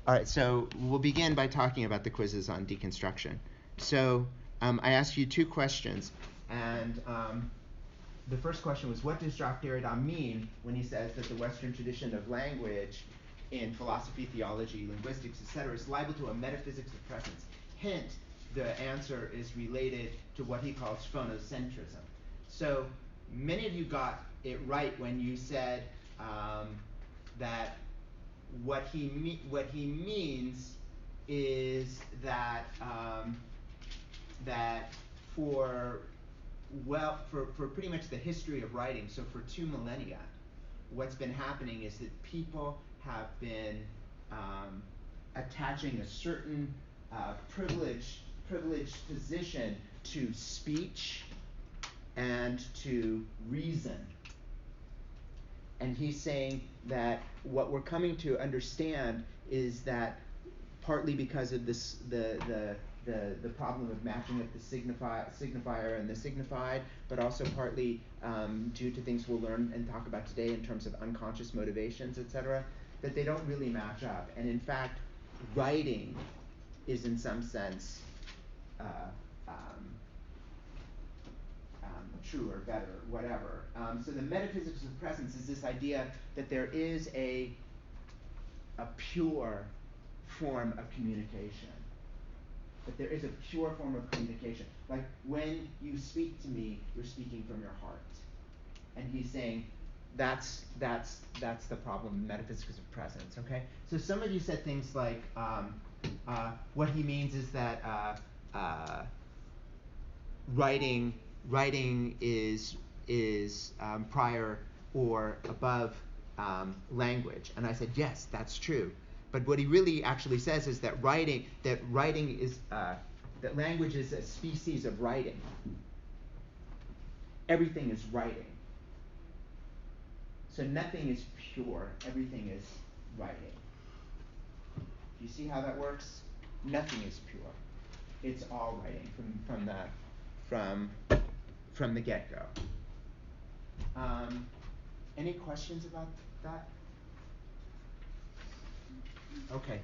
All right, so we'll begin by talking about the quizzes on deconstruction. So I asked you two questions, and the first question was, what does Jacques Derrida mean when he says that the Western tradition of language in philosophy, theology, linguistics, etc., is liable to a metaphysics of presence? Hint, the answer is related to what he calls phonocentrism. So many of you got it right when you said that what he means is that that for pretty much the history of writing, so for 2 millennia, what's been happening is that people have been attaching a certain privileged position to speech and to reason. And he's saying that what we're coming to understand is that partly because of this, the problem of matching up the signifier and the signified, but also partly due to things we'll learn and talk about today in terms of unconscious motivations, etc., that they don't really match up. And in fact, writing is in some sense true or better, whatever. So the metaphysics of presence is this idea that there is a pure form of communication. That there is a pure form of communication. Like when you speak to me, you're speaking from your heart. And he's saying that's the problem, metaphysics of presence, okay? So some of you said things like, what he means is that writing is prior or above language, and I said yes, that's true. But what he really actually says is that writing is that language is a species of writing. Everything is writing. So nothing is pure. Everything is writing. Do you see how that works? Nothing is pure. It's all writing from the get-go. Any questions about that? Okay.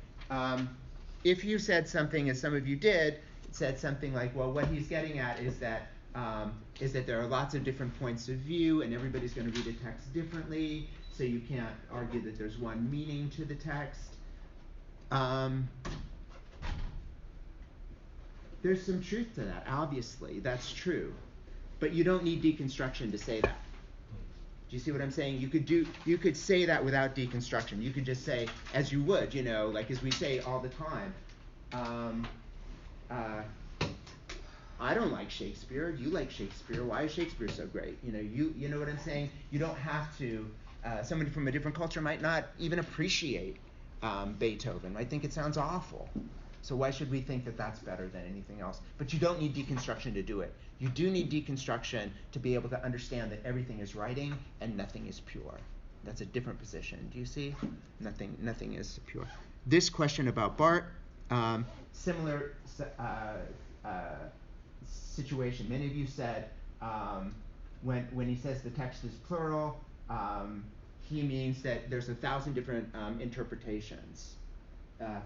If you said something, as some of you did, said something like, well, what he's getting at is that there are lots of different points of view, and everybody's going to read a text differently, so you can't argue that there's one meaning to the text. There's some truth to that, obviously, that's true. But you don't need deconstruction to say that. Do you see what I'm saying? You could say that without deconstruction. You could just say, as you would, like as we say all the time, I don't like Shakespeare. You like Shakespeare. Why is Shakespeare so great? You know what I'm saying? You don't have to. Somebody from a different culture might not even appreciate Beethoven. Might think it sounds awful. So why should we think that that's better than anything else? But you don't need deconstruction to do it. You do need deconstruction to be able to understand that everything is writing and nothing is pure. That's a different position. Do you see? Nothing is pure. This question about Barth, similar situation. Many of you said when he says the text is plural, he means that there's 1,000 different interpretations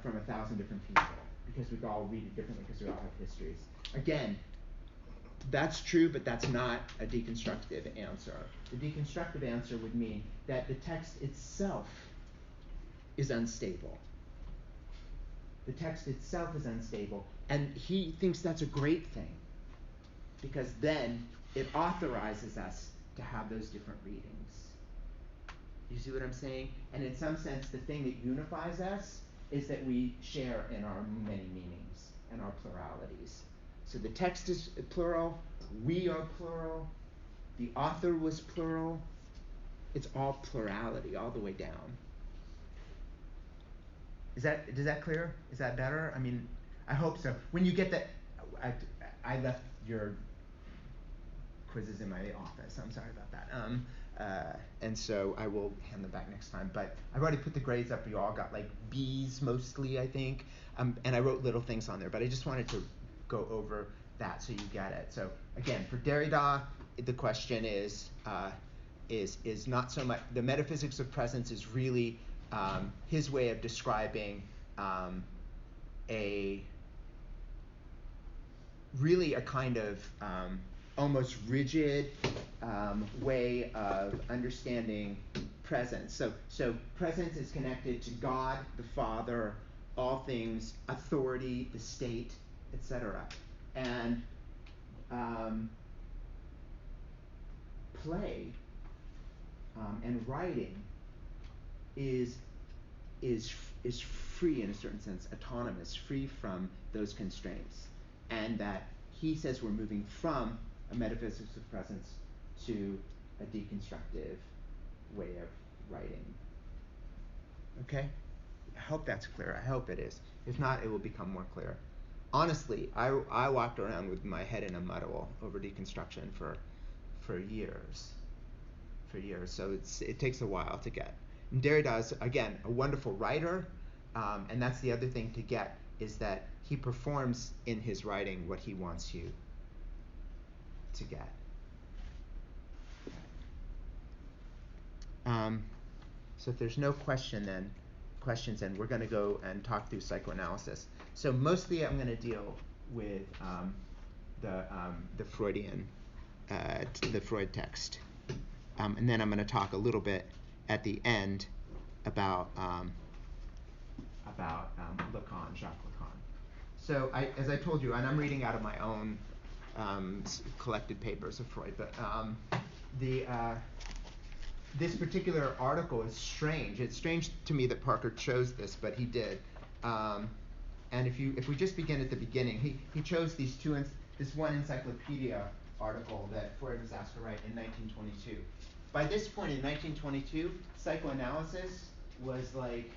from 1,000 different people, because we all read it differently because we all have histories. Again, that's true, but that's not a deconstructive answer. The deconstructive answer would mean that the text itself is unstable. The text itself is unstable, and he thinks that's a great thing, because then it authorizes us to have those different readings. You see what I'm saying? And in some sense, the thing that unifies us is that we share in our many meanings and our pluralities. So the text is plural, we are plural, the author was plural. It's all plurality all the way down. Does that clear? Is that better? I mean, I hope so. When you get that, I left your quizzes in my office. I'm sorry about that. And so I will hand them back next time. But I've already put the grades up. You all got like B's mostly, I think. And I wrote little things on there. But I just wanted to go over that so you get it. So again, for Derrida, the question is not so much, the metaphysics of presence is really his way of describing a really a kind of almost rigid way of understanding presence. So presence is connected to God, the Father, all things, authority, the state, etc. And play and writing is is free in a certain sense, autonomous, free from those constraints, and that he says we're moving from a metaphysics of presence to a deconstructive way of writing. Okay? I hope that's clear. I hope it is. If not, it will become more clear. Honestly, I walked around with my head in a muddle over deconstruction for years. So it takes a while to get. And Derrida is, again, a wonderful writer, and that's the other thing to get, is that he performs in his writing what he wants you to get. So if there's no questions, then we're going to go and talk through psychoanalysis. So mostly I'm going to deal with the Freudian, the Freud text. And then I'm going to talk a little bit at the end about Lacan, Jacques Lacan. So as I told you, and I'm reading out of my own collected papers of Freud, but this particular article is strange. It's strange to me that Parker chose this, but he did. And if we just begin at the beginning, he chose this one encyclopedia article that Freud was asked to write in 1922. By this point in 1922, psychoanalysis was like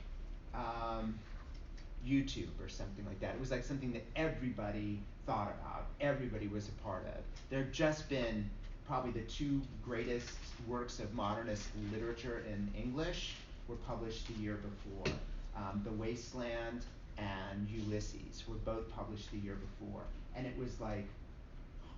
YouTube or something like that. It was like something that everybody thought about, everybody was a part of. There had just been probably the two greatest works of modernist literature in English were published the year before. The Wasteland and Ulysses were both published the year before. And it was like,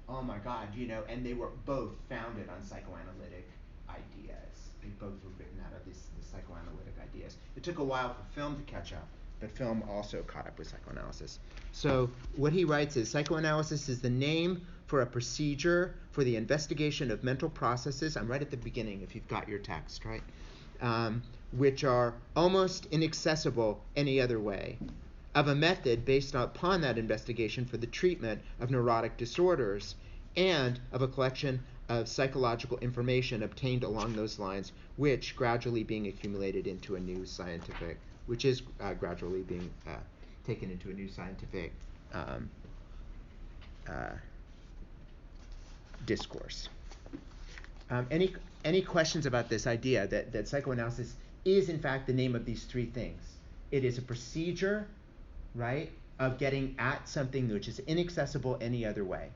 oh my God, and they were both founded on psychoanalytic ideas. They both were written out of these psychoanalytic ideas. It took a while for film to catch up, but film also caught up with psychoanalysis. So what he writes is, psychoanalysis is the name for a procedure for the investigation of mental processes. I'm right at the beginning if you've got your text, right? Which are almost inaccessible any other way, of a method based upon that investigation for the treatment of neurotic disorders, and of a collection of psychological information obtained along those lines, which gradually being accumulated into a new scientific, which is gradually being taken into a new scientific discourse. Any questions about this idea that psychoanalysis is in fact the name of these three things? It is a procedure, right, of getting at something which is inaccessible any other way.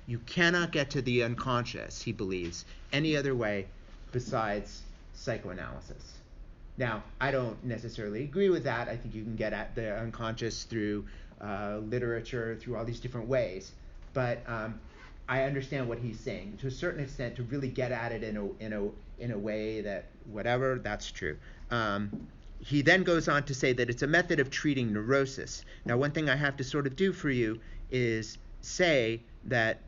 You cannot get to the unconscious, he believes, any other way besides psychoanalysis. Now, I don't necessarily agree with that. I think you can get at the unconscious through literature, through all these different ways. But I understand what he's saying. To a certain extent, to really get at it in a way that whatever, that's true. He then goes on to say that it's a method of treating neurosis. Now, one thing I have to sort of do for you is say that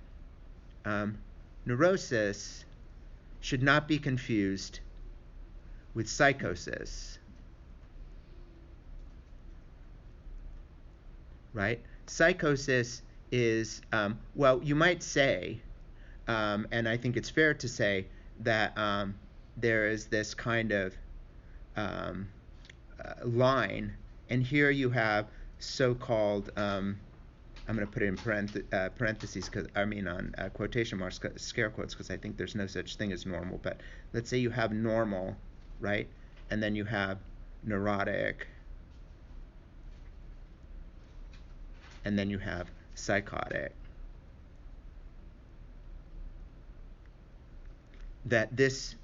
neurosis should not be confused with psychosis, right? Psychosis is, well, you might say, and I think it's fair to say, that there is this kind of line, and here you have so-called, I'm going to put it in parentheses, because I mean on quotation marks, scare quotes, because I think there's no such thing as normal, but let's say you have normal, right? And then you have neurotic, and then you have psychotic. That this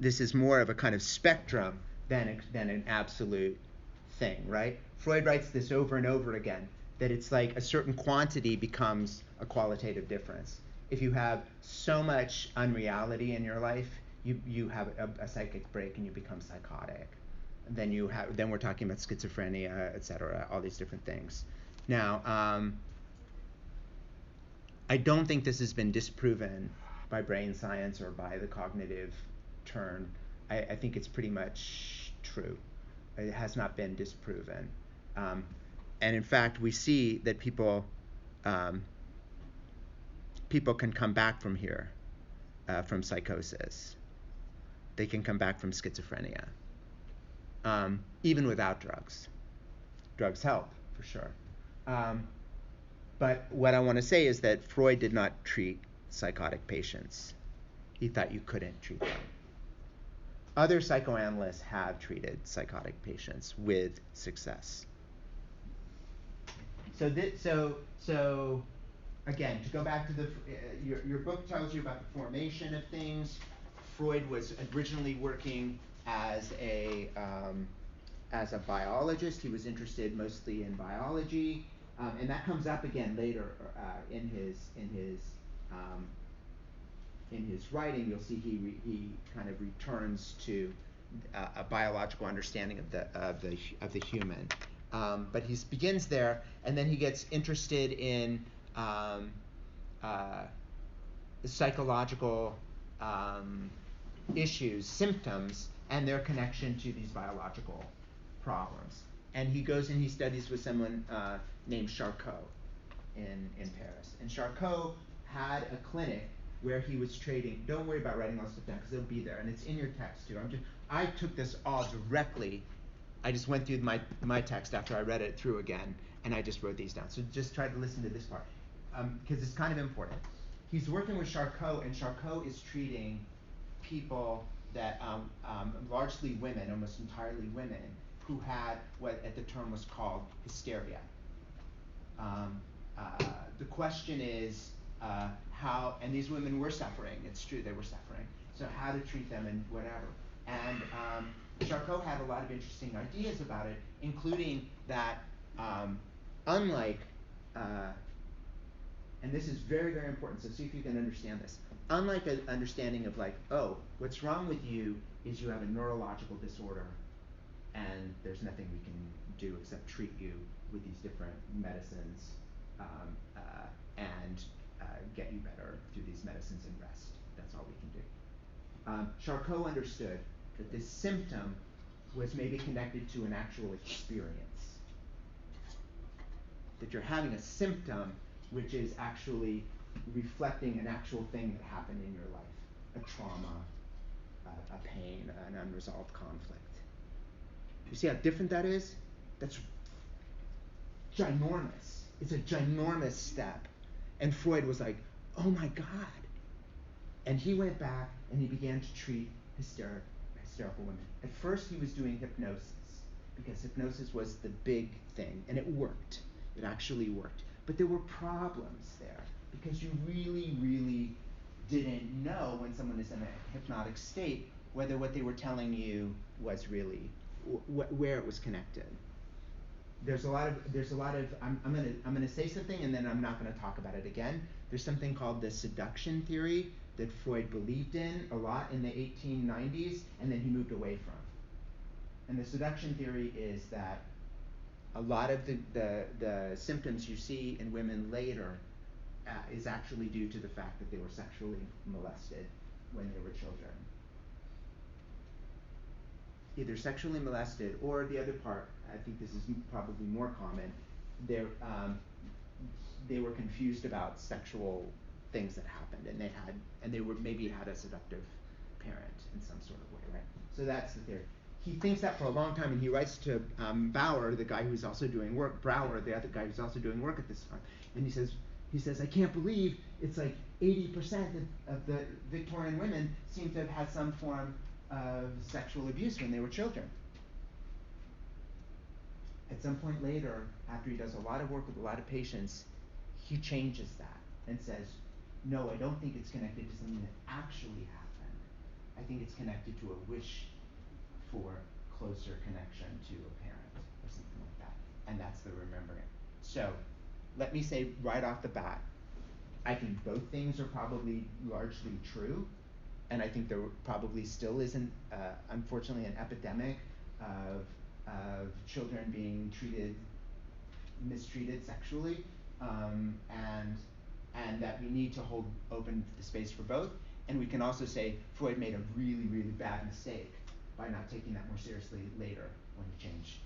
is more of a kind of spectrum than an absolute thing, right? Freud writes this over and over again, that it's like a certain quantity becomes a qualitative difference. If you have so much unreality in your life, you have a psychic break and you become psychotic. then we're talking about schizophrenia, et cetera, all these different things. Now, I don't think this has been disproven by brain science or by the cognitive turn. I think it's pretty much true. It has not been disproven. And in fact, we see that people can come back from here, from psychosis. They can come back from schizophrenia, even without drugs. Drugs help, for sure. But what I want to say is that Freud did not treat psychotic patients. He thought you couldn't treat them. Other psychoanalysts have treated psychotic patients with success. So again, to go back to your book tells you about the formation of things. Freud was originally working as a biologist. He was interested mostly in biology. And that comes up again later in his writing. You'll see he kind of returns to a biological understanding of the human. But he begins there, and then he gets interested in psychological issues, symptoms, and their connection to these biological problems. And he goes and he studies with someone named Charcot in Paris. And Charcot had a clinic where he was trading. Don't worry about writing all this stuff down because it'll be there, and it's in your text too. I took this all directly. I just went through my text after I read it through again, and I just wrote these down. So just try to listen to this part because it's kind of important. He's working with Charcot, and Charcot is treating people that largely women, almost entirely women, who had what at the term was called hysteria. The question is how, and these women were suffering, it's true they were suffering, so how to treat them and whatever. And Charcot had a lot of interesting ideas about it, including that unlike, and this is very, very important, so see if you can understand this. Unlike an understanding of like, oh, what's wrong with you is you have a neurological disorder and there's nothing we can do except treat you with these different medicines and get you better through these medicines and rest. That's all we can do. Charcot understood that this symptom was maybe connected to an actual experience. That you're having a symptom which is actually reflecting an actual thing that happened in your life, a trauma, a pain, an unresolved conflict. You see how different that is? That's ginormous. It's a ginormous step. And Freud was like, oh my God. And he went back and he began to treat hysterical women. At first he was doing hypnosis, because hypnosis was the big thing, and it worked. It actually worked. But there were problems there, because you really, really didn't know when someone is in a hypnotic state whether what they were telling you was really where it was connected. There's a lot of I'm gonna say something and then I'm not gonna talk about it again. There's something called the seduction theory that Freud believed in a lot in the 1890s, and then he moved away from. And the seduction theory is that a lot of the symptoms you see in women later is actually due to the fact that they were sexually molested when they were children. Either sexually molested, or the other part, I think this is probably more common, they were confused about sexual things that happened, and they were maybe had a seductive parent in some sort of way, right? So that's the theory. He thinks that for a long time, and he writes to Bauer, the guy who's also doing work, Brouwer, the other guy who's also doing work at this time, and he says, I can't believe it's like 80% of the Victorian women seem to have had some form of sexual abuse when they were children. At some point later, after he does a lot of work with a lot of patients, he changes that and says, no, I don't think it's connected to something that actually happened. I think it's connected to a wish for closer connection to a parent or something like that. And that's the remembering. So let me say right off the bat, I think both things are probably largely true, and I think there probably still isn't, unfortunately, an epidemic of children being mistreated sexually, and that we need to hold open the space for both. And we can also say Freud made a really, really bad mistake by not taking that more seriously later when he changed.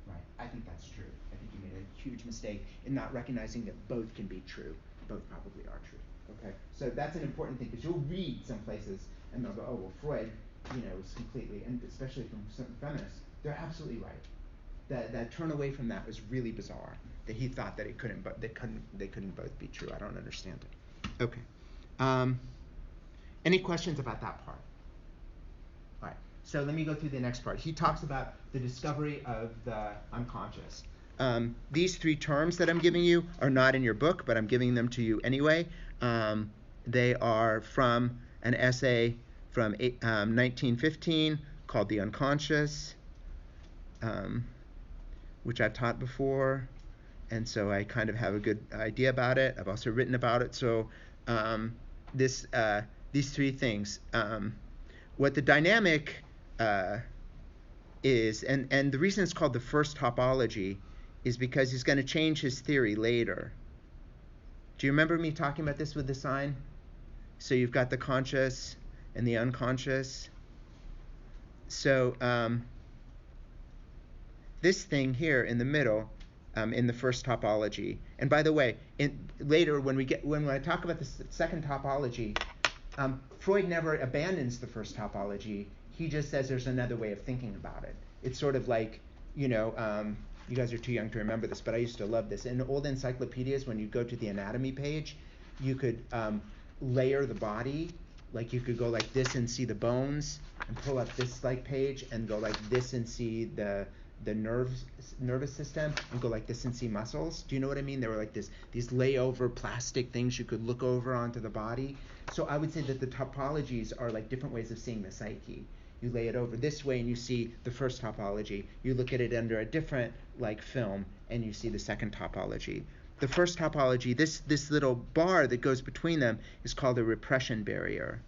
Right, I think that's true. I think he made a huge mistake in not recognizing that both can be true. Both probably are true. Okay, so that's an important thing, because you'll read some places and they'll go, oh well, Freud, was completely, and especially from certain feminists, they're absolutely right. That turn away from that was really bizarre. That he thought that they couldn't both be true. I don't understand it. Okay. Any questions about that part? All right. So let me go through the next part. He talks about the discovery of the unconscious. These three terms that I'm giving you are not in your book, but I'm giving them to you anyway. They are from an essay from 1915 called The Unconscious, which I've taught before, and so I kind of have a good idea about it. I've also written about it. So these three things. What the dynamic is, and the reason it's called the first topology is because he's going to change his theory later. Do you remember me talking about this with the sign? So you've got the conscious and the unconscious. So this thing here in the middle, in the first topology, and by the way, later when I talk about the second topology, Freud never abandons the first topology. He just says there's another way of thinking about it. It's sort of like, you guys are too young to remember this, but I used to love this. In old encyclopedias, when you go to the anatomy page, you could layer the body. Like you could go like this and see the bones, and pull up this like page and go like this and see the nervous system, and go like this and see muscles. Do you know what I mean? There were like these layover plastic things you could look over onto the body. So I would say that the topologies are like different ways of seeing the psyche. You lay it over this way and you see the first topology. You look at it under a different like film and you see the second topology. The first topology, this little bar that goes between them, is called a repression barrier.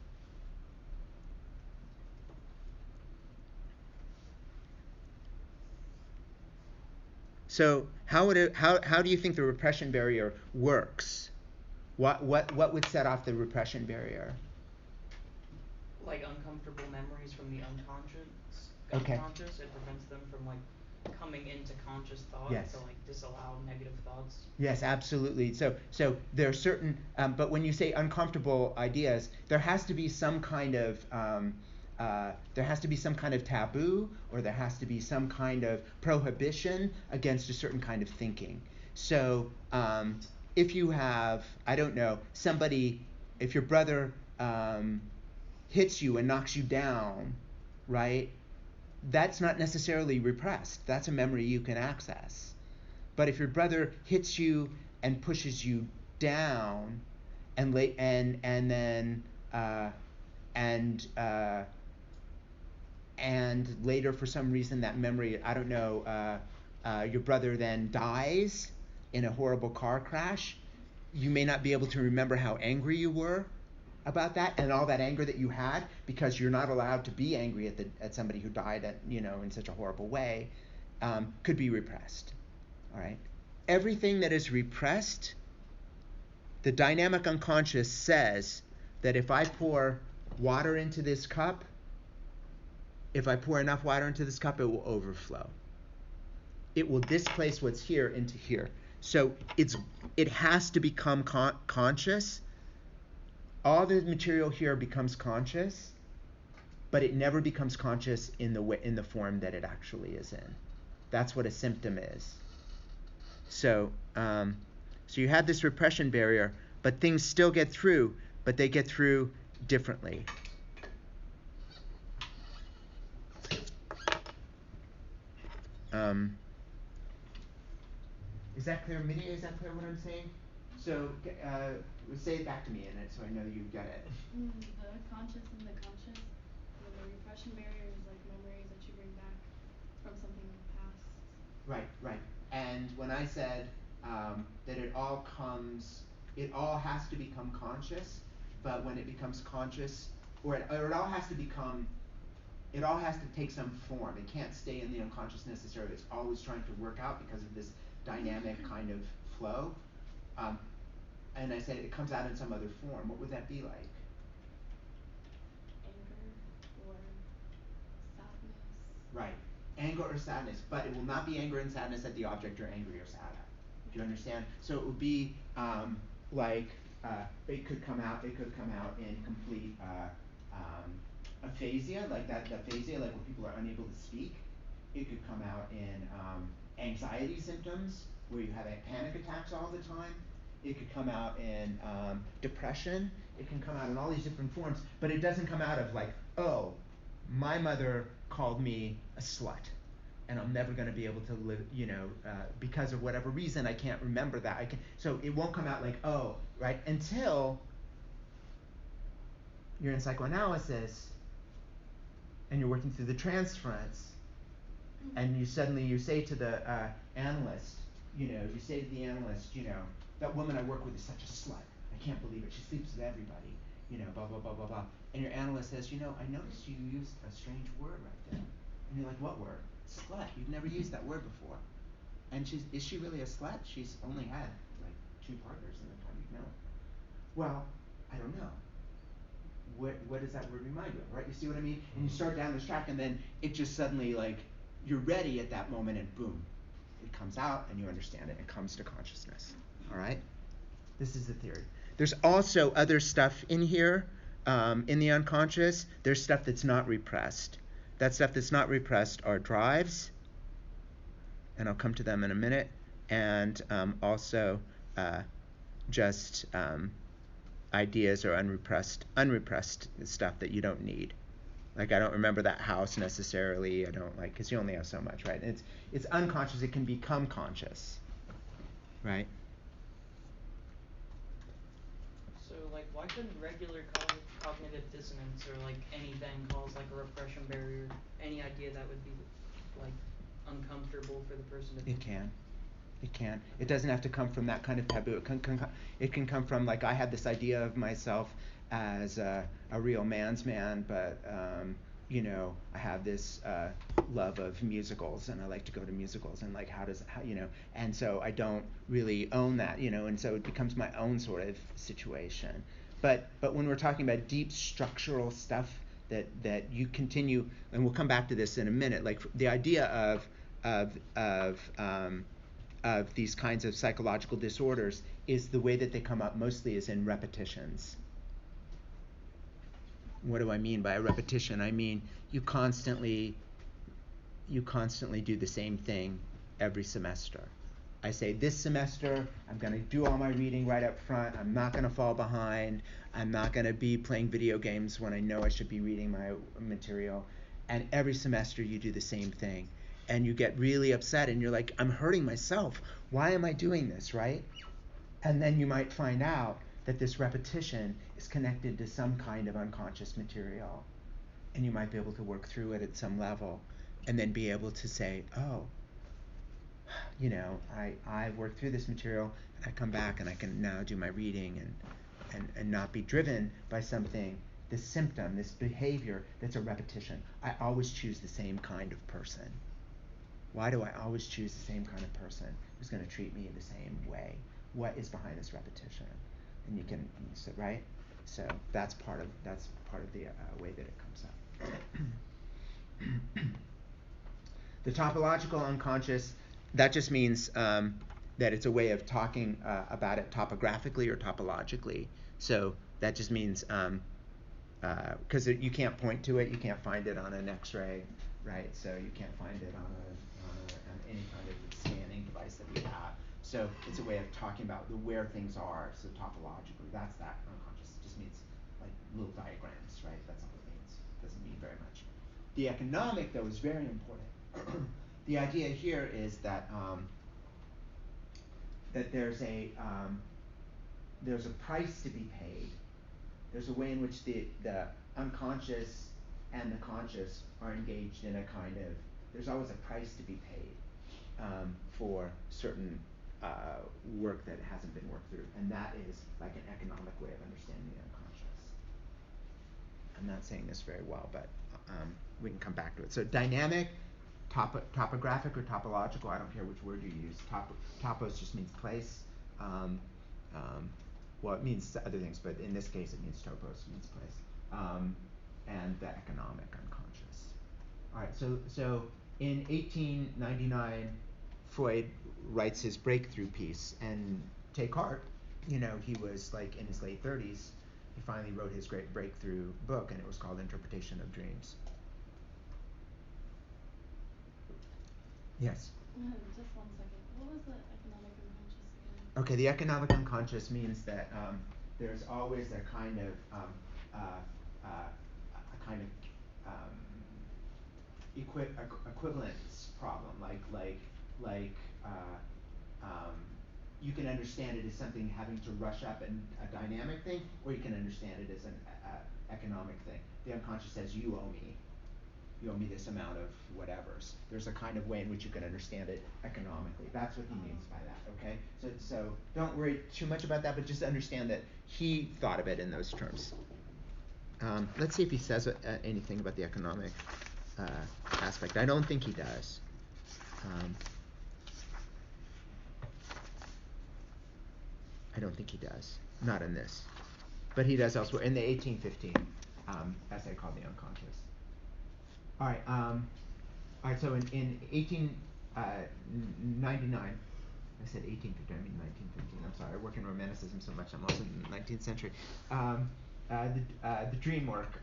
So how do you think the repression barrier works? What would set off the repression barrier? Like uncomfortable memories from the unconscious. Okay. Unconscious, it prevents them from like coming into conscious thought. Yes. To like disallow negative thoughts. Yes, absolutely. So there are certain, but when you say uncomfortable ideas, there has to be some kind of taboo, or there has to be some kind of prohibition against a certain kind of thinking. So if you have, I don't know, if your brother hits you and knocks you down, right? That's not necessarily repressed. That's a memory you can access. But if your brother hits you and pushes you down, and later for some reason that memory, I don't know, your brother then dies in a horrible car crash, you may not be able to remember how angry you were about that, and all that anger that you had, because you're not allowed to be angry at somebody who died in such a horrible way, could be repressed. All right. Everything that is repressed, the dynamic unconscious says that if I pour water into this cup, if I pour enough water into this cup, it will overflow. It will displace what's here into here. So it has to become conscious. All the material here becomes conscious, but it never becomes conscious in the form that it actually is in. That's what a symptom is. So you have this repression barrier, but things still get through, but they get through differently. Is that clear, Minnie? Is that clear what I'm saying? So say it back to me, so I know you get it. The conscious and the conscious, and the repression barrier is like memories that you bring back from something in the past. Right. And when I said that it all has to become conscious, but when it becomes conscious, or it all has to become It all has to take some form. It can't stay in the unconscious necessarily. It's always trying to work out because of this dynamic kind of flow. Um, and I said it comes out in some other form. What would that be like? Anger or sadness. Right. Anger or sadness. But it will not be anger and sadness at the object you're angry or sad at. Do you understand? So it would be like it could come out. It could come out in complete aphasia, like that aphasia, like where people are unable to speak. It could come out in anxiety symptoms, where you have panic attacks all the time. It could come out in depression. It can come out in all these different forms, but it doesn't come out of like, oh, my mother called me a slut, and I'm never going to be able to live, because of whatever reason I can't remember that. So it won't come out like, oh, right, until you're in psychoanalysis and you're working through the transference, and you say to the analyst, you say to the analyst, that woman I work with is such a slut. I can't believe it. She sleeps with everybody. Blah blah blah blah blah. And your analyst says, I noticed you used a strange word right there. And you're like, what word? Slut. You've never used that word before. And is she really a slut? She's only had like 2 partners in the time you've known. Well, I don't know. What does that word remind you of, right? You see what I mean? And you start down this track, and then it just suddenly, like, you're ready at that moment, and boom, it comes out, and you understand it. It comes to consciousness. All right? This is the theory. There's also other stuff in here, in the unconscious. There's stuff that's not repressed. That stuff that's not repressed are drives, and I'll come to them in a minute, and also just ideas or unrepressed stuff that you don't need. Like, I don't remember that house necessarily. I don't because you only have so much, right? And it's unconscious. It can become conscious, right? So, why couldn't regular cognitive dissonance or, anything cause, a repression barrier, any idea that would be, uncomfortable for the person to... It can. It can. It doesn't have to come from that kind of taboo. It can come from, I had this idea of myself as a real man's man, but, I have this love of musicals, and I like to go to musicals, and, and so I don't really own that, and so it becomes my own sort of situation. But when we're talking about deep structural stuff that you continue, and we'll come back to this in a minute, the idea of these kinds of psychological disorders is the way that they come up mostly is in repetitions. What do I mean by a repetition? I mean you constantly do the same thing every semester. I say, this semester I'm going to do all my reading right up front. I'm not going to fall behind. I'm not going to be playing video games when I know I should be reading my material. And every semester you do the same thing. And you get really upset, and you're like, I'm hurting myself. Why am I doing this, right? And then you might find out that this repetition is connected to some kind of unconscious material. And you might be able to work through it at some level, and then be able to say, oh, I worked through this material, and I come back and I can now do my reading and not be driven by something, this symptom, this behavior that's a repetition. I always choose the same kind of person. Why do I always choose the same kind of person who's going to treat me in the same way? What is behind this repetition? And you can, right? So that's part of the way that it comes up. The topological unconscious, that just means that it's a way of talking about it topographically or topologically. So that just means because you can't point to it, you can't find it on an X-ray, right? So you can't find it on any kind of scanning device that we have. So it's a way of talking about where things are. So topologically, that's that unconscious. It just means little diagrams, right? That's all it means. It doesn't mean very much. The economic, though, is very important. The idea here is that that there's a price to be paid. There's a way in which the unconscious and the conscious are engaged in a kind of, there's always a price to be paid for certain work that hasn't been worked through, and that is like an economic way of understanding the unconscious. I'm not saying this very well, but we can come back to it. So dynamic, topographic or topological, I don't care which word you use. Topos just means place. Um, well, it means other things, but in this case it means topos, means place. And the economic unconscious. All right, so in 1899, Freud writes his breakthrough piece, and take heart, he was like in his late 30s. He finally wrote his great breakthrough book, and it was called Interpretation of Dreams. Yes? Just 1 second. What was the economic unconscious again? Okay, the economic unconscious means that there's always a kind of um, equivalence problem, like you can understand it as something having to rush up and a dynamic thing, or you can understand it as an economic thing. The unconscious says, you owe me this amount of whatevers. There's a kind of way in which you can understand it economically. That's what he means by that, okay? So don't worry too much about that, but just understand that he thought of it in those terms. Let's see if he says anything about the economic aspect. I don't think he does. I don't think he does. Not in this. But he does elsewhere. In the 1815 essay called The Unconscious. All right, so in 1899, I said 1850, I mean 1915. I'm sorry, I work in Romanticism so much, I'm also in the 19th century. The dream work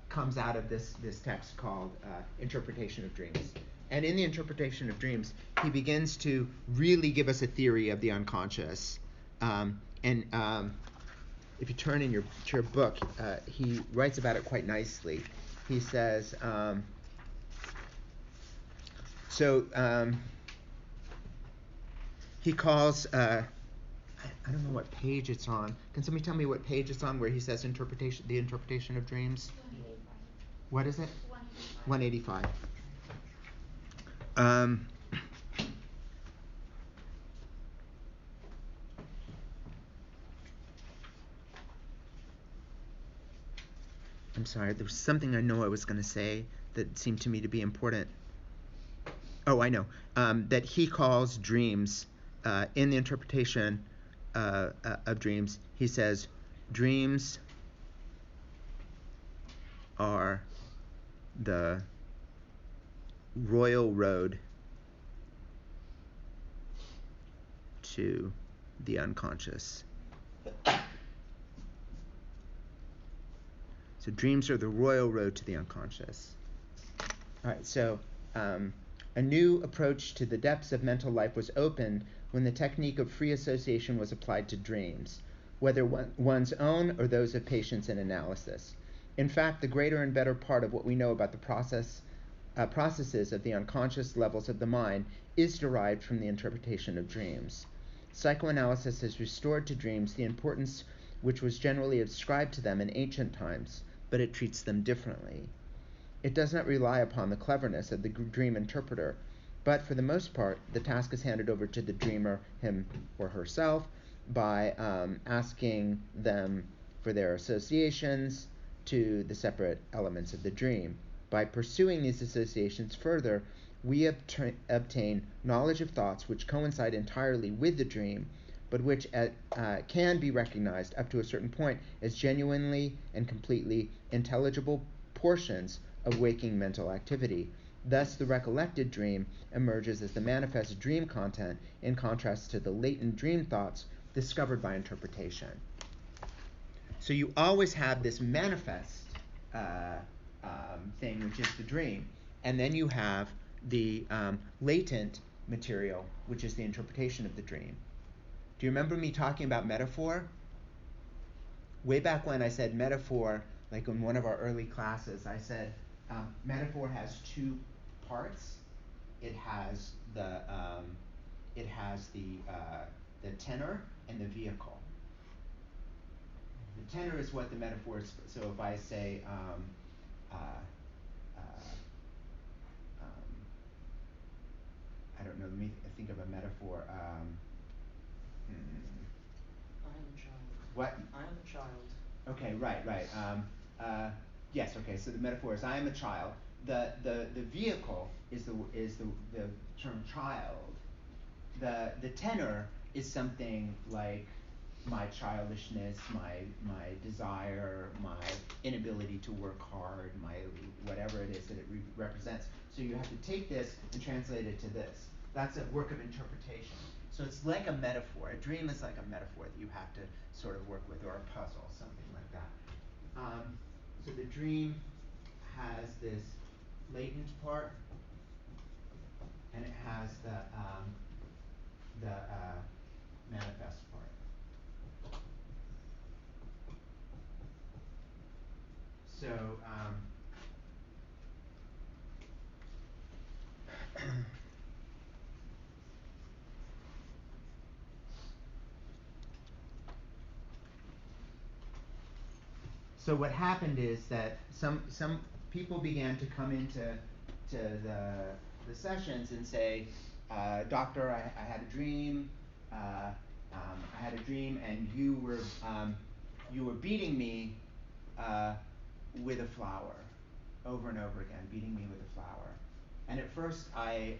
comes out of this text called Interpretation of Dreams. And in the Interpretation of Dreams, he begins to really give us a theory of the unconscious. If you turn in your book, he writes about it quite nicely. He says, he calls, I don't know what page it's on. Can somebody tell me what page it's on where he says the interpretation of dreams? 185. What is it? 185. 185. I'm sorry, there was something I know I was going to say that seemed to me to be important. Oh, I know. That he calls dreams, in the interpretation of dreams, he says, dreams are the royal road to the unconscious. So dreams are the royal road to the unconscious. All right, so a new approach to the depths of mental life was opened when the technique of free association was applied to dreams, whether one's own or those of patients in analysis. In fact, the greater and better part of what we know about the processes of the unconscious levels of the mind is derived from the interpretation of dreams. Psychoanalysis has restored to dreams the importance which was generally ascribed to them in ancient times, but it treats them differently. It does not rely upon the cleverness of the dream interpreter, but for the most part, the task is handed over to the dreamer, him or herself, by asking them for their associations to the separate elements of the dream. By pursuing these associations further, we obtain knowledge of thoughts which coincide entirely with the dream, but which can be recognized up to a certain point as genuinely and completely intelligible portions of waking mental activity. Thus, the recollected dream emerges as the manifest dream content in contrast to the latent dream thoughts discovered by interpretation. So you always have this manifest thing, which is the dream, and then you have the latent material, which is the interpretation of the dream. Do you remember me talking about metaphor? Way back when I said metaphor, like in one of our early classes, I said metaphor has two parts. It has the tenor and the vehicle. The tenor is what the metaphor is. So if I say I don't know, let me think of a metaphor. I am a child. What? I am a child. Okay, right. Yes. Okay. So the metaphor is I am a child. The vehicle is the term child. The tenor is something like my childishness, my desire, my inability to work hard, my whatever it is that it represents. So you have to take this and translate it to this. That's a work of interpretation. So it's like a metaphor. A dream is like a metaphor that you have to sort of work with, or a puzzle, something like that. So the dream has this latent part, and it has the manifest part. So so what happened is that some people began to come into the sessions and say, doctor, I had a dream. I had a dream, and you were beating me with a flower over and over again, beating me with a flower. And at first, I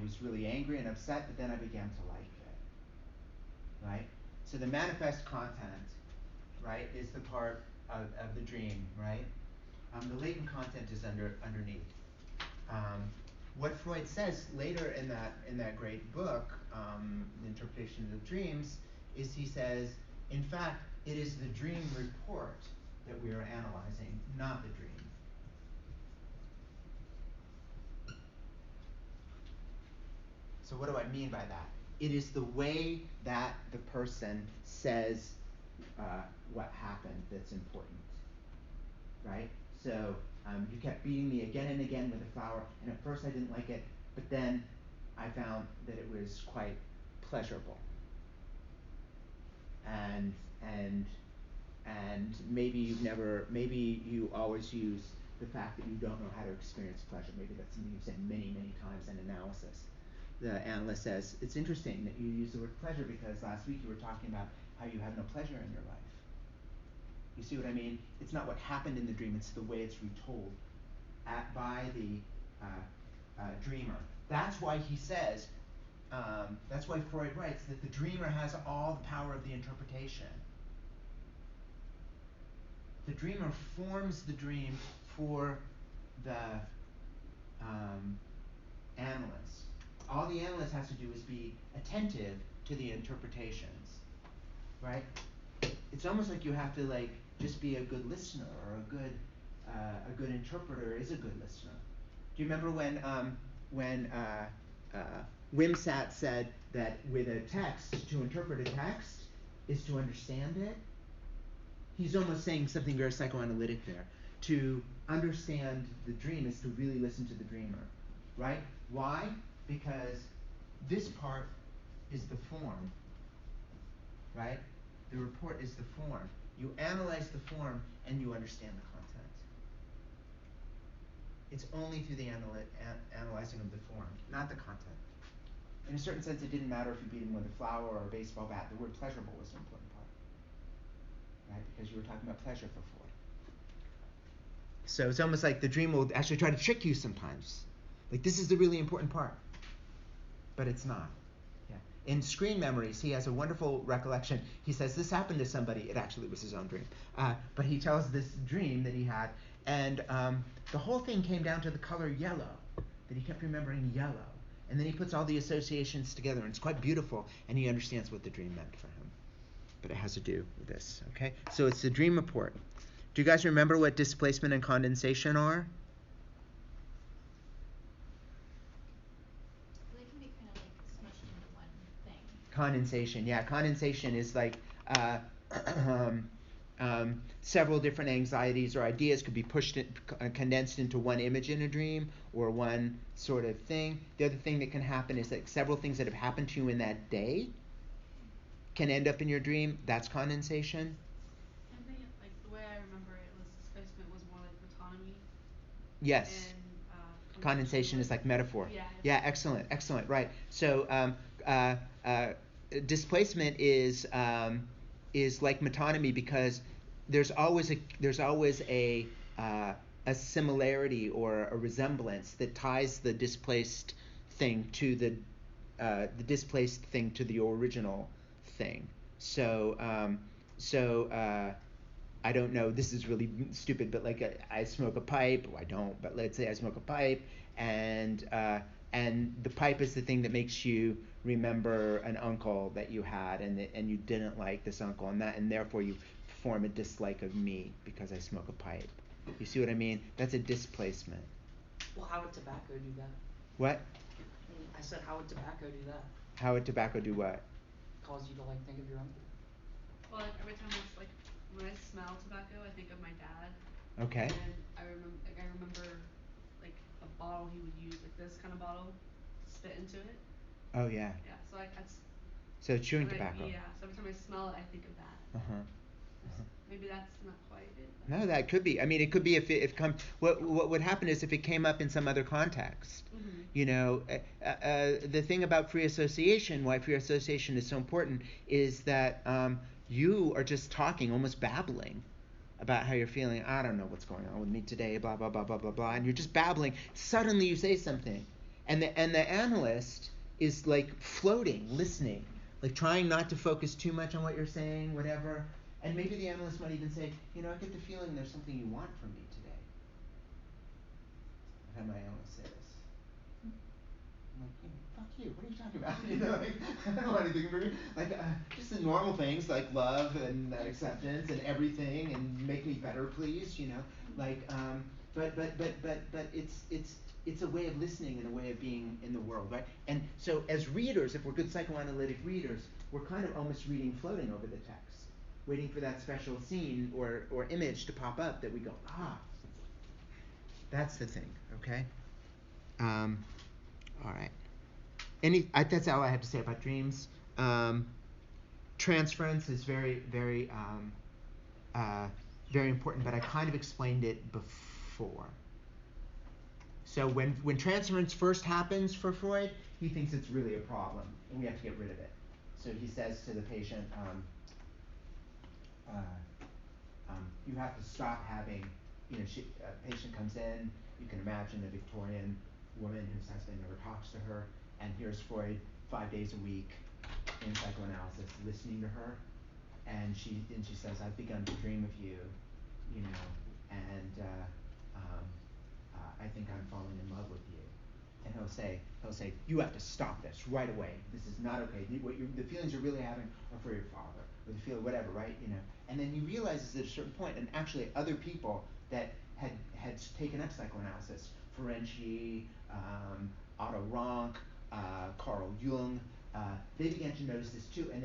was really angry and upset, but then I began to like it. Right? So the manifest content, right, is the part of the dream, right? The latent content is underneath. What Freud says later in that great book, The Interpretation of the Dreams, is he says, in fact, it is the dream report that we are analyzing, not the dream. So what do I mean by that? It is the way that the person says what happened that's important, right? So you kept beating me again and again with a flower, and at first I didn't like it, but then I found that it was quite pleasurable. And and and maybe you always use the fact that you don't know how to experience pleasure. Maybe that's something you've said many times in analysis. The analyst says, it's interesting that you use the word pleasure because last week you were talking about how you have no pleasure in your life. You see what I mean? It's not what happened in the dream, it's the way it's retold by the dreamer. That's why he says, that's why Freud writes that the dreamer has all the power of the interpretation. The dreamer forms the dream for the analyst. All the analyst has to do is be attentive to the interpretations, right? It's almost like you have to just be a good listener, or a good interpreter is a good listener. Do you remember when Wimsatt said that with a text, to interpret a text is to understand it? He's almost saying something very psychoanalytic there. To understand the dream is to really listen to the dreamer, right? Why? Because this part is the form, right? The report is the form. You analyze the form and you understand the content. It's only through the analyzing of the form, not the content. In a certain sense, it didn't matter if you beat him with a flower or a baseball bat. The word pleasurable was an important part, right? Because you were talking about pleasure for Freud. So it's almost like the dream will actually try to trick you sometimes. Like, this is the really important part. But it's not. Yeah. In Screen Memories, he has a wonderful recollection. He says this happened to somebody. It actually was his own dream. But he tells this dream that he had. And the whole thing came down to the color yellow, that he kept remembering yellow. And then he puts all the associations together, and it's quite beautiful, and he understands what the dream meant for him. But it has to do with this, okay? So it's the dream report. Do you guys remember what displacement and condensation are? They can be kind of like smushed into one thing. Condensation, yeah. Condensation is like several different anxieties or ideas could be condensed into one image in a dream, or one sort of thing. The other thing that can happen is that several things that have happened to you in that day can end up in your dream. That's condensation. I think like the way I remember it was displacement was more like metonymy. Yes. And condensation is like metaphor. Yeah, excellent, right. So displacement is like metonymy because there's always a similarity or a resemblance that ties the displaced thing to the displaced thing to the original thing. So I don't know. This is really stupid, but like I smoke a pipe. Or I don't, but let's say I smoke a pipe, and the pipe is the thing that makes you remember an uncle that you had, and you didn't like this uncle, and therefore you form a dislike of me because I smoke a pipe. You see what I mean? That's a displacement. Well, how would tobacco do that? What? I said, how would tobacco do that? How would tobacco do what? Cause you to like think of your uncle. Well, like every time when I smell tobacco, I think of my dad. Okay. And I remember like a bottle he would use, like this kind of bottle, spit into it. Oh yeah. Yeah, so like that's. So chewing tobacco. Yeah, so every time I smell it, I think of that. Maybe that's not quite it. No, that could be. I mean, it could be what would happen is if it came up in some other context. Mm-hmm. You know, the thing about free association, why free association is so important, is that you are just talking, almost babbling, about how you're feeling. I don't know what's going on with me today, blah blah blah blah blah blah, and you're just babbling. Suddenly you say something, and the analyst is like floating, listening, like trying not to focus too much on what you're saying, whatever. And maybe the analyst might even say, you know, I get the feeling there's something you want from me today. I've had my analyst say this. I'm like, fuck you, what are you talking about? You know, like, I don't want anything from you. Like, just the normal things like love and acceptance and everything and make me better, please, you know. Like, but it's a way of listening and a way of being in the world, right? And so as readers, if we're good psychoanalytic readers, we're kind of almost reading floating over the text, waiting for that special scene or image to pop up that we go, that's the thing, okay? All right. That's all I have to say about dreams. Transference is very, very, very important, but I kind of explained it before. So when transference first happens for Freud, he thinks it's really a problem, and we have to get rid of it. So he says to the patient, you have to stop having, a patient comes in, you can imagine a Victorian woman whose husband never talks to her, and here's Freud 5 days a week in psychoanalysis listening to her, and she says, I've begun to dream of you, and I think I'm falling in love with you. And he'll say, you have to stop this right away. This is not okay. The feelings you're really having are for your father, or the feeling whatever, right? And then he realizes at a certain point, and actually other people that had taken up psychoanalysis, Ferenczi, Otto Rank, Carl Jung, they began to notice this too, and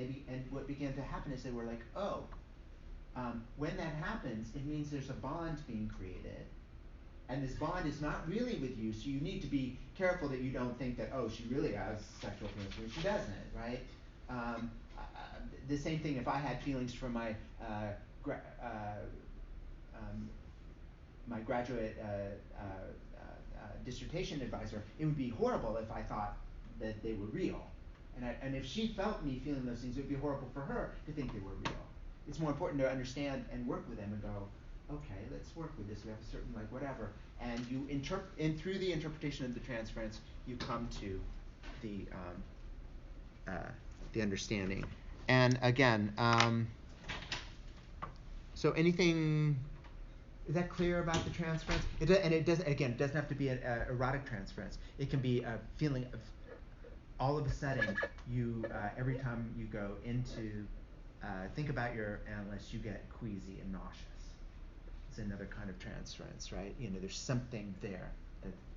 what began to happen is they were like, when that happens, it means there's a bond being created. And this bond is not really with you, so you need to be careful that you don't think that, she really has sexual feelings for you. She doesn't, right? The same thing if I had feelings for my my graduate dissertation advisor, it would be horrible if I thought that they were real. And if she felt me feeling those things, it would be horrible for her to think they were real. It's more important to understand and work with them and go, okay, let's work with this. We have a certain whatever, and you and through the interpretation of the transference, you come to the understanding. And again, so anything is that clear about the transference? It doesn't have to be an erotic transference. It can be a feeling of all of a sudden you every time you go into think about your analyst, you get queasy and nauseous. It's another kind of transference, right? There's something there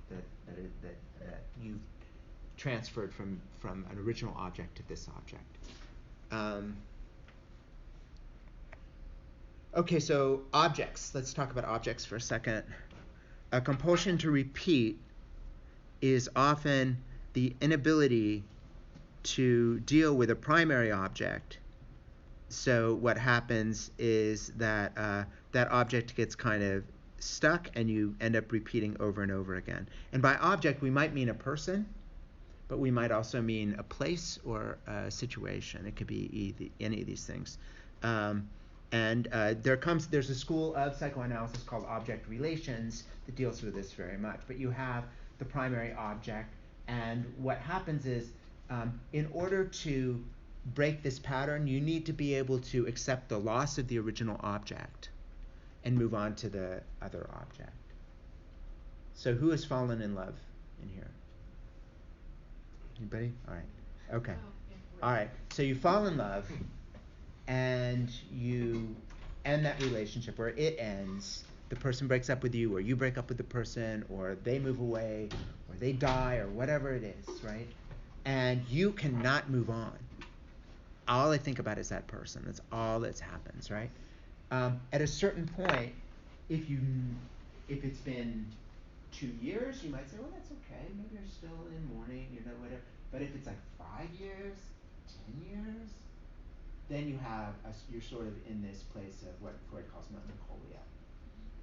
that you've transferred from an original object to this object. Okay, so objects. Let's talk about objects for a second. A compulsion to repeat is often the inability to deal with a primary object. So what happens is that that object gets kind of stuck and you end up repeating over and over again. And by object, we might mean a person, but we might also mean a place or a situation. It could be any of these things. And there's a school of psychoanalysis called object relations that deals with this very much. But you have the primary object, and what happens is, in order to break this pattern, you need to be able to accept the loss of the original object and move on to the other object. So who has fallen in love in here? Anybody? All right. Okay. All right. So you fall in love, and you end that relationship, or it ends. The person breaks up with you, or you break up with the person, or they move away, or they die, or whatever it is, right? And you cannot move on. All I think about is that person. That's all that happens, right? At a certain point, if it's been 2 years, you might say, well, that's okay. Maybe you're still in mourning, whatever. But if it's like 5 years, 10 years, then you're sort of in this place of what Freud calls melancholia.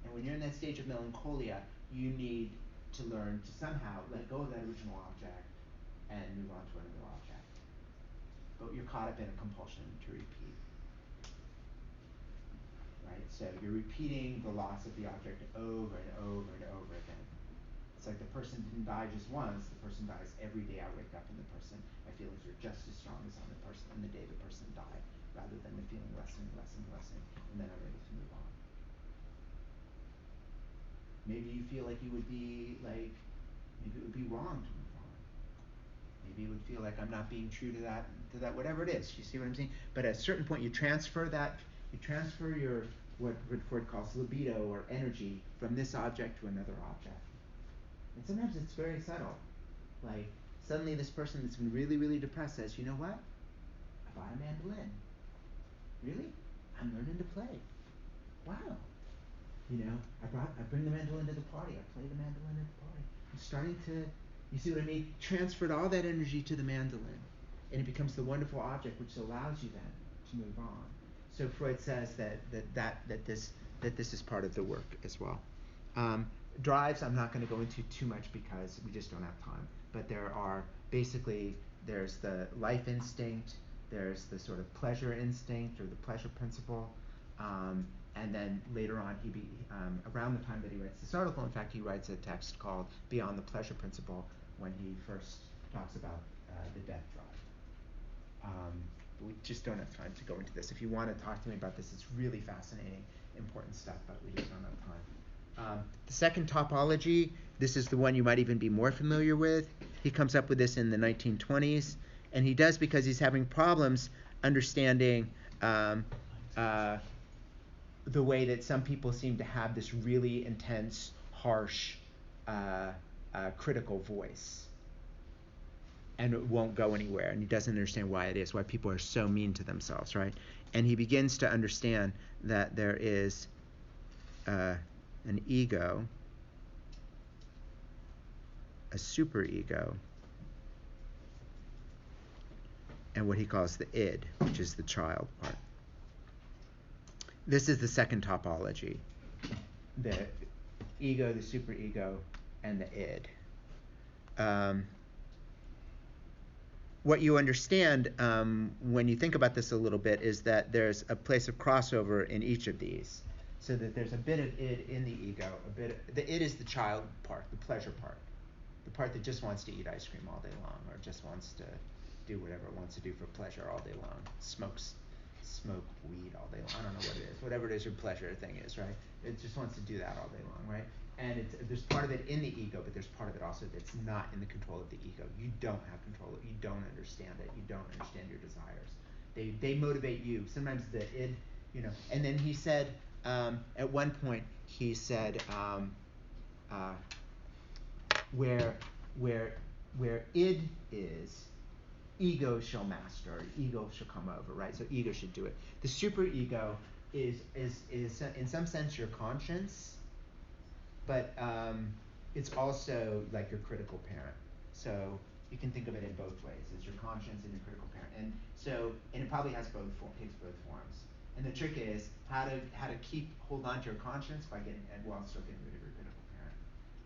And when you're in that stage of melancholia, you need to learn to somehow let go of that original object and move on to another object. But you're caught up in a compulsion to repeat. Right? So you're repeating the loss of the object over and over and over again. It's like the person didn't die just once, the person dies every day I wake up, and my feelings are just as strong as on the day the person died, rather than the feeling lessening, and then I'm ready to move on. Maybe you feel like maybe it would be wrong to move on. Maybe it would feel like I'm not being true to that, whatever it is. You see what I'm saying? But at a certain point, you transfer your, what Freud calls libido or energy, from this object to another object. And sometimes it's very subtle. Like, suddenly this person that's been really, really depressed says, you know what? I bought a mandolin. Really? I'm learning to play. Wow. I bring the mandolin to the party. I play the mandolin at the party. I'm starting to, you see what I mean? Transferred all that energy to the mandolin. And it becomes the wonderful object which allows you then to move on. So Freud says that this is part of the work as well. Drives, I'm not going to go into too much because we just don't have time. But there's the life instinct, there's the sort of pleasure instinct or the pleasure principle, and then later on, around the time that he writes this article, in fact, he writes a text called Beyond the Pleasure Principle when he first talks about the death drive. But we just don't have time to go into this. If you want to talk to me about this, it's really fascinating, important stuff, but we just don't have time. The second topology, this is the one you might even be more familiar with. He comes up with this in the 1920s, and he does because he's having problems understanding the way that some people seem to have this really intense, harsh, critical voice. And it won't go anywhere, and he doesn't understand why it is, why people are so mean to themselves, right? And he begins to understand that there is an ego, a superego, and what he calls the id, which is the child part. This is the second topology, the ego, the superego, and the id. What you understand when you think about this a little bit is that there's a place of crossover in each of these, so that there's a bit of id in the ego. The id is the child part, the pleasure part, the part that just wants to eat ice cream all day long, or just wants to do whatever it wants to do for pleasure all day long. Smoke weed all day long. I don't know what it is. Whatever it is your pleasure thing is, right? It just wants to do that all day long, right? And there's part of it in the ego, but there's part of it also that's not in the control of the ego. You don't have control of it. You don't understand it. You don't understand your desires. They motivate you. Sometimes the id, And then he said, at one point, he said, where id is, ego shall master, ego shall come over, right? So ego should do it. The superego is in some sense your conscience, but it's also like your critical parent. So you can think of it in both ways. It's your conscience and your critical parent. And it probably takes both forms. And the trick is how to hold on to your conscience while still getting rid of your critical parent.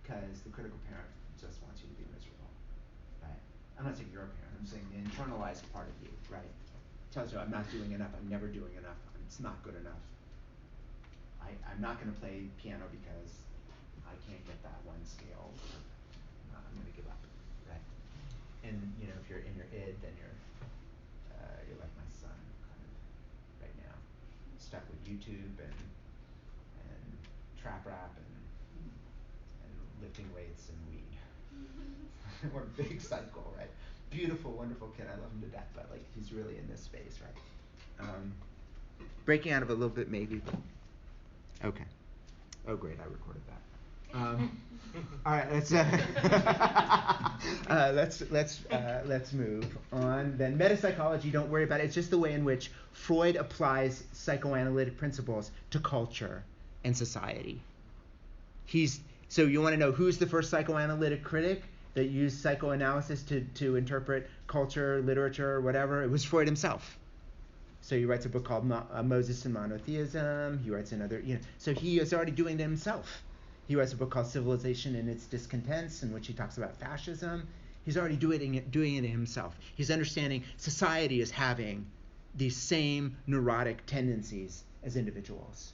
Because the critical parent just wants you to be miserable. Right? I'm not saying you're a parent, I'm saying the internalized part of you, right? tells you I'm not doing enough, I'm never doing enough, it's not good enough. I'm not gonna play piano because I can't get that one scale. I'm gonna give up, right? And if you're in your id, then you're like my son, kind of, right now, stuck with YouTube and trap rap and lifting weights and weed. We're a big cycle, right? Beautiful, wonderful kid. I love him to death, but like he's really in this space, right? Breaking out of a little bit, maybe. But okay. Oh, great! I recorded that. All right. Let's move on. Then metapsychology. Don't worry about it. It's just the way in which Freud applies psychoanalytic principles to culture and society. So you want to know who's the first psychoanalytic critic that used psychoanalysis to interpret culture, literature, or whatever? It was Freud himself. So he writes a book called Moses and Monotheism. He writes another, so he is already doing it himself. He writes a book called Civilization and Its Discontents, in which he talks about fascism. He's already doing it himself. He's understanding society as having these same neurotic tendencies as individuals.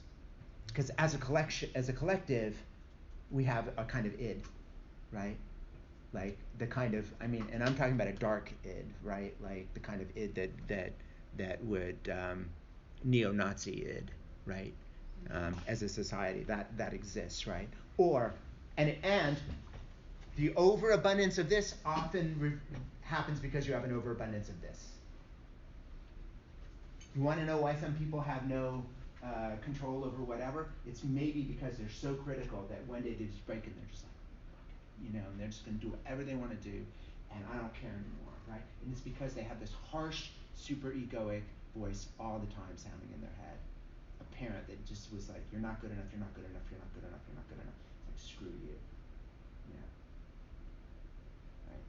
Because as a collective, we have a kind of id, right? Like the kind of, and I'm talking about a dark id, right? Like the kind of id that would neo-Nazi id, right? As a society that exists, right? And the overabundance of this often happens because you have an overabundance of this. You want to know why some people have no control over whatever? It's maybe because they're so critical that one day they just break it and they're just like, and they're just going to do whatever they want to do, and I don't care anymore, right? And it's because they have this harsh, super egoic voice all the time sounding in their head. A parent that just was like, you're not good enough, you're not good enough, you're not good enough, you're not good enough. It's like, screw you. Right?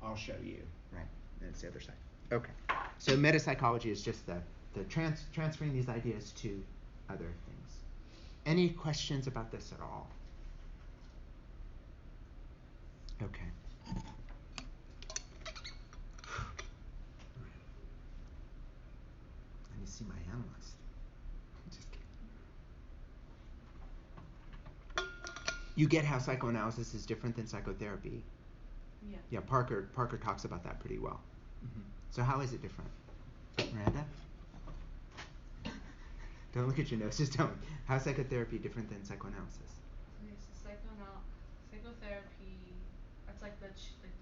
I'll show you, right? And it's the other side. Okay. So metapsychology is just the transferring these ideas to other things. Any questions about this at all? Okay. Let me see my analyst. Just kidding. You get how psychoanalysis is different than psychotherapy. Yeah. Yeah, Parker talks about that pretty well. Mm-hmm. So how is it different? Miranda? Don't look at your nose, just tell me. How's psychotherapy different than psychoanalysis? Okay, so psychotherapy, that's like the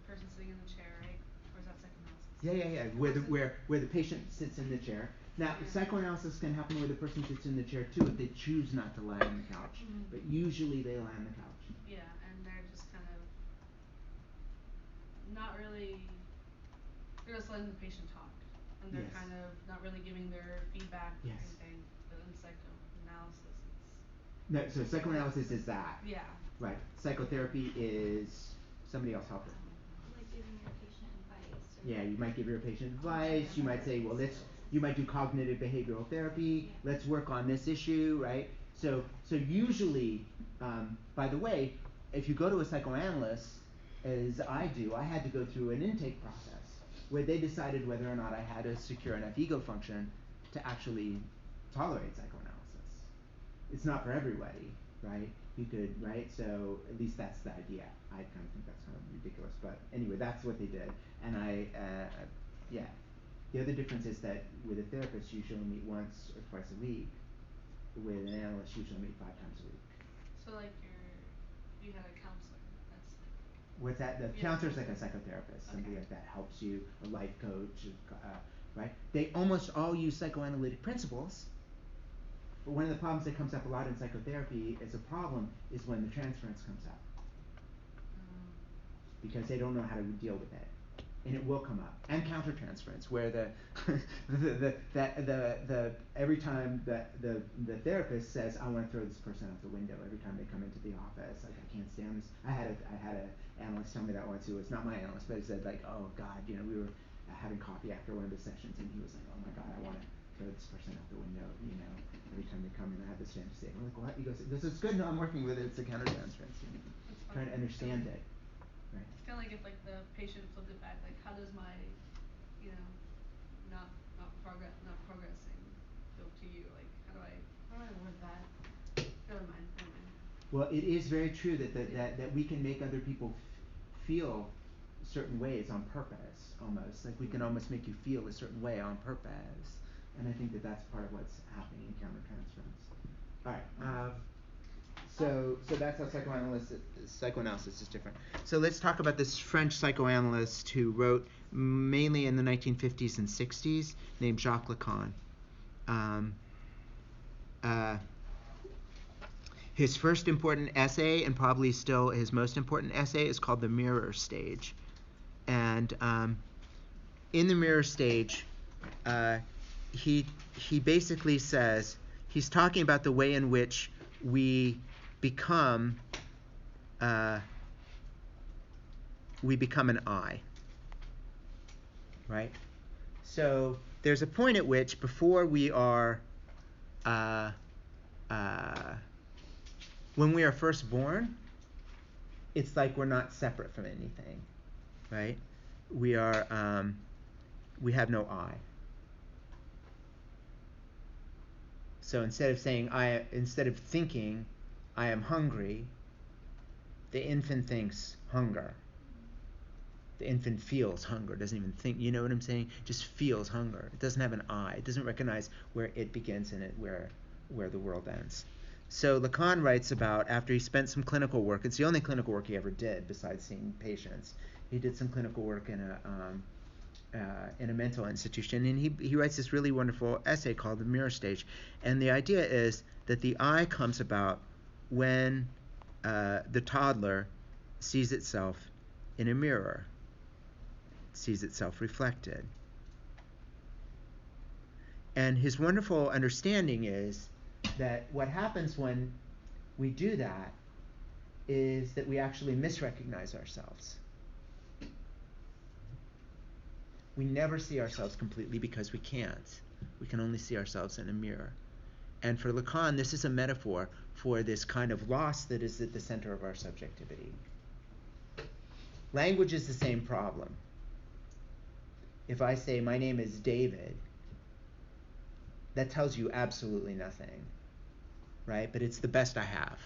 person sitting in the chair, right? Or is that psychoanalysis? Yeah. Where the patient sits in the chair. Now, psychoanalysis can happen where the person sits in the chair too if they choose not to lie on the couch. Mm-hmm. But usually they lie on the couch. Yeah, and they're just kind of not really, they're just letting the patient talk. And they're Yes. kind of not really giving their feedback or Yes. anything. But in psychoanalysis, it's... No, so psychoanalysis is that. Yeah. Right. Psychotherapy is somebody else help her. Like giving your patient advice. Or Yeah, you might give your patient advice. You might say, well, you might do cognitive behavioral therapy. Yeah. Let's work on this issue, right? So usually, by the way, if you go to a psychoanalyst, as I do, I had to go through an intake process where they decided whether or not I had a secure enough ego function to actually tolerate psychoanalysis. It's not for everybody, right? You could, right? So at least that's the idea. I kind of think that's kind of ridiculous, but anyway, that's what they did. And yeah. The other difference is that with a therapist, you usually meet once or twice a week. With an analyst, you usually meet 5 times a week. So like you had a counselor, that's What's that? The Yeah. counselor's like a psychotherapist, somebody Okay. like that helps you, a life coach, right? They almost all use psychoanalytic principles, but one of the problems that comes up a lot in psychotherapy as a problem is when the transference comes up, because they don't know how to deal with it. And it will come up. And countertransference, where the every time the therapist says, I want to throw this person out the window every time they come into the office, like I can't stand this. I had a analyst tell me that once, who was not my analyst, but he said like, oh God, we were having coffee after one of the sessions, and he was like, oh my God, I want to throw this person out the window, every time they come in. I have this fantasy. I'm like, what? He goes, this is good. No, I'm working with it. It's a countertransference. That's Trying to understand it. Right. It's kinda like if like the patient flipped it back, like how does my, not Well, it is very true that we can make other people feel certain ways on purpose, almost. Like we can almost make you feel a certain way on purpose. And I think that that's part of what's happening in countertransference. All right. So that's how psychoanalysis is different. So let's talk about this French psychoanalyst who wrote mainly in the 1950s and 60s, named Jacques Lacan. His first important essay, and probably still his most important essay, is called The Mirror Stage. And in The Mirror Stage, he basically says, he's talking about the way in which we become an I, right? So there's a point at which, before we are when we are first born, it's like we're not separate from anything, right? We have no I. So instead of thinking I am hungry, the infant thinks hunger. The infant feels hunger, doesn't even think, you know what I'm saying? Just feels hunger. It doesn't have an I. It doesn't recognize where it begins and where the world ends. So Lacan writes about, after he spent some clinical work, it's the only clinical work he ever did besides seeing patients. He did some clinical work in a mental institution, and he writes this really wonderful essay called The Mirror Stage. And the idea is that the I comes about when the toddler sees itself in a mirror, sees itself reflected. And his wonderful understanding is that what happens when we do that is that we actually misrecognize ourselves. We never see ourselves completely because we can't. We can only see ourselves in a mirror. And for Lacan, this is a metaphor for this kind of loss that is at the center of our subjectivity. Language is the same problem. If I say, my name is David, that tells you absolutely nothing, right? But it's the best I have.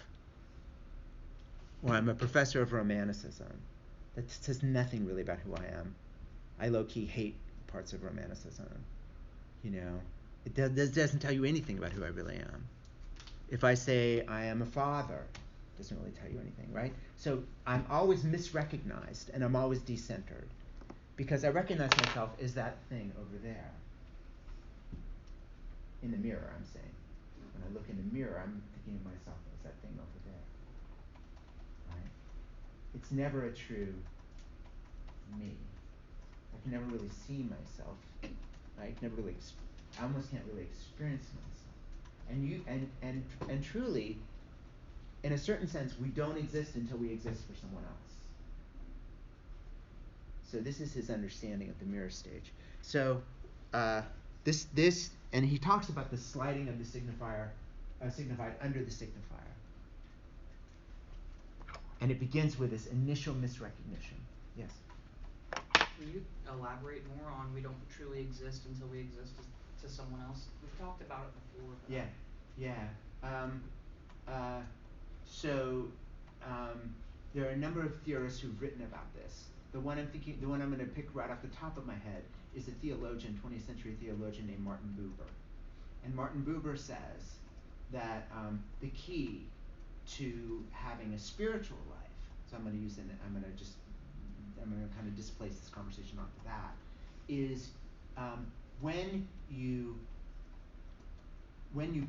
Or I'm a professor of romanticism. That says nothing really about who I am. I low-key hate parts of romanticism. You know, it doesn't tell you anything about who I really am. If I say I am a father, it doesn't really tell you anything, right? So I'm always misrecognized, and I'm always decentered, because I recognize myself as that thing over there. In the mirror, I'm saying. When I look in the mirror, I'm thinking of myself as that thing over there. Right? It's never a true me. I can never really see myself. I almost can't really experience myself. And truly, in a certain sense, we don't exist until we exist for someone else. So this is his understanding of the mirror stage. So this, and he talks about the sliding of the signifier, signified under the signifier. And it begins with this initial misrecognition. Yes? Can you elaborate more on we don't truly exist until we exist to someone else? We've talked about it before. There are a number of theorists who've written about this. The one I'm going to pick right off the top of my head is a theologian, 20th century theologian named Martin Buber. And Martin Buber says that the key to having a spiritual life, so I'm going to kind of displace this conversation onto that, is when you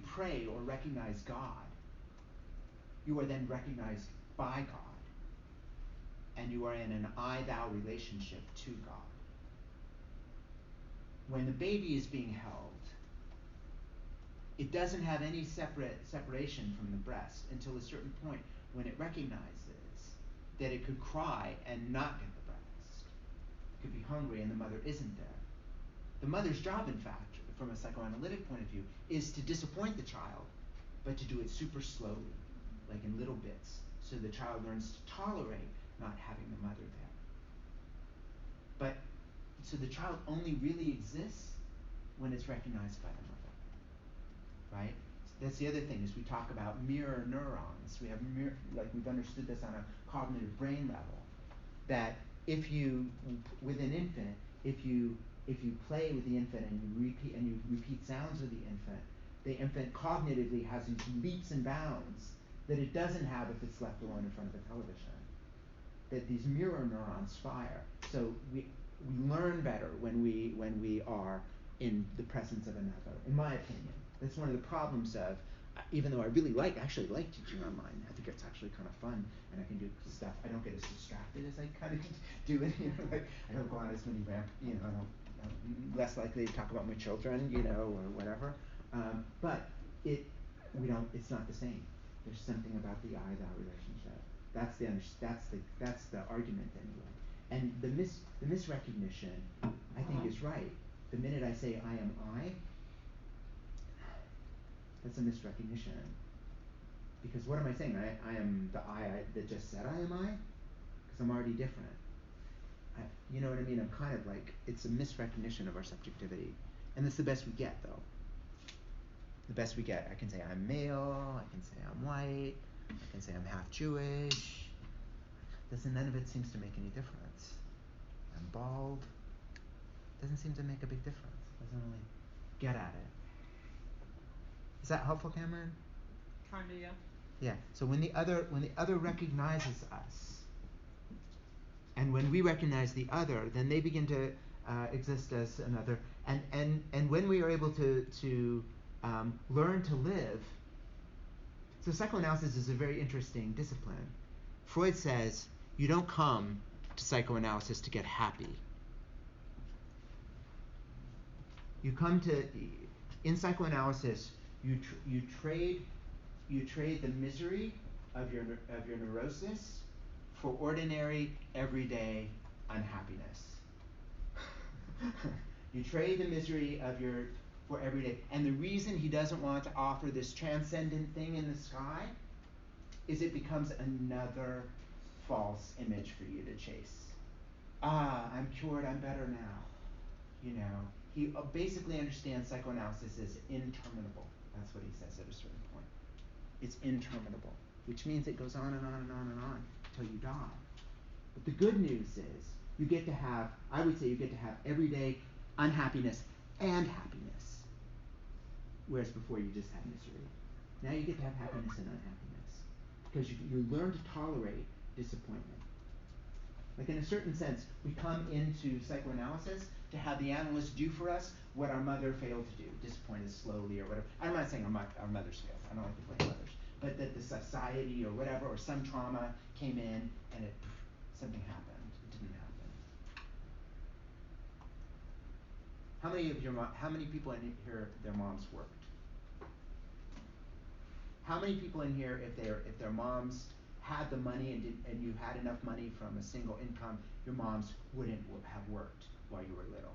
pray or recognize God, you are then recognized by God, and you are in an I-thou relationship to God. When the baby is being held, it doesn't have any separation from the breast until a certain point when it recognizes that it could cry and not get the breast. It could be hungry and the mother isn't there. The mother's job, in fact, from a psychoanalytic point of view, is to disappoint the child, but to do it super slowly, like in little bits, so the child learns to tolerate not having the mother there. So the child only really exists when it's recognized by the mother, right? that's the other thing, is we talk about mirror neurons. We have like we've understood this on a cognitive brain level, that if you, with an infant, if you play with the infant and you repeat sounds with the infant cognitively has these leaps and bounds that it doesn't have if it's left alone in front of a television. That these mirror neurons fire. So we learn better when we are in the presence of another, in my opinion. That's one of the problems of, even though I really actually like teaching online, I think it's actually kind of fun, and I can do stuff. I don't get as distracted as I kind of do it, like I don't go on as many I'm less likely to talk about my children, or whatever. But it's not the same. There's something about the I-thou relationship. That's the argument anyway. And the misrecognition, I think, is right. The minute I say I am I, that's a misrecognition. Because what am I saying? I am the I that just said I am I? Because I'm already different. You know what I mean? I'm kind of like, it's a misrecognition of our subjectivity. And that's the best we get, though. The best we get. I can say I'm male, I can say I'm white, I can say I'm half Jewish. None of it seems to make any difference. I'm bald. Doesn't seem to make a big difference. Doesn't really get at it. Is that helpful, Cameron? Kinda, yeah. Yeah. So when the other recognizes us, and when we recognize the other, then they begin to exist as another. And when we are able to learn to live, so psychoanalysis is a very interesting discipline. Freud says you don't come to psychoanalysis to get happy. You come in psychoanalysis, you trade the misery of your neurosis for ordinary, everyday unhappiness. You trade the misery for everyday. And the reason he doesn't want to offer this transcendent thing in the sky is it becomes another false image for you to chase. I'm cured, I'm better now. He basically understands psychoanalysis as interminable. That's what he says at a certain point. It's interminable, which means it goes on and on and on and on until you die. But the good news is you get to have everyday unhappiness and happiness, whereas before you just had misery. Now you get to have happiness and unhappiness because you learn to tolerate disappointment. Like, in a certain sense, we come into psychoanalysis to have the analyst do for us what our mother failed to do, disappoint us slowly or whatever. I'm not saying our mothers failed. I don't like to blame mothers. But that the society or whatever, or some trauma came in and something happened. It didn't happen. How many people in here, their moms worked? How many people in here, if their moms had the money and you had enough money from a single income, your moms wouldn't have worked while you were little?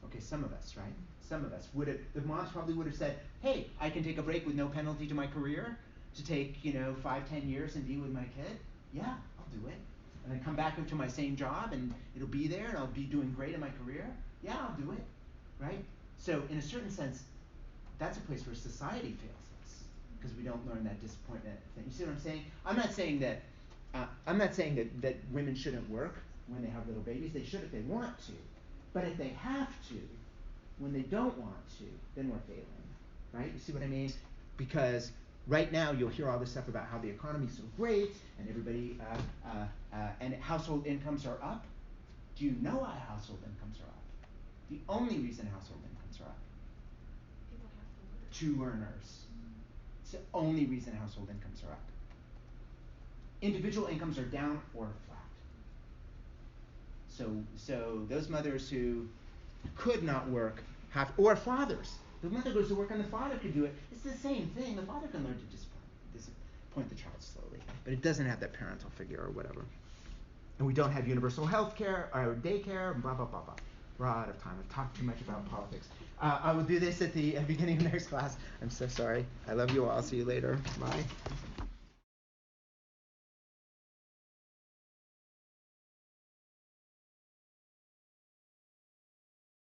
Okay, some of us, right? Some of us the moms probably would have said, hey, I can take a break with no penalty to my career to take 5-10 years and be with my kid. Yeah, I'll do it. And then come back into my same job and it'll be there and I'll be doing great in my career. Yeah, I'll do it, right? So in a certain sense, that's a place where society fails us because we don't learn that disappointment thing. You see what I'm saying? I'm not saying that women shouldn't work when they have little babies. They should if they want to. But if they have to, when they don't want to, then we're failing, right? You see what I mean? Because right now you'll hear all this stuff about how the economy's so great and everybody and household incomes are up. Do you know why household incomes are up? The only reason household incomes are up. People have to Two work. earners. It's the only reason household incomes are up. Individual incomes are down or flat. So those mothers who could not work or fathers. The mother goes to work and the father could do it. It's the same thing. The father can learn to disappoint the child slowly, but it doesn't have that parental figure or whatever. And we don't have universal health care or daycare, and blah, blah, blah, blah. We're out of time. I've talked too much about politics. I will do this at the beginning of next class. I'm so sorry. I love you all. I'll see you later. Bye.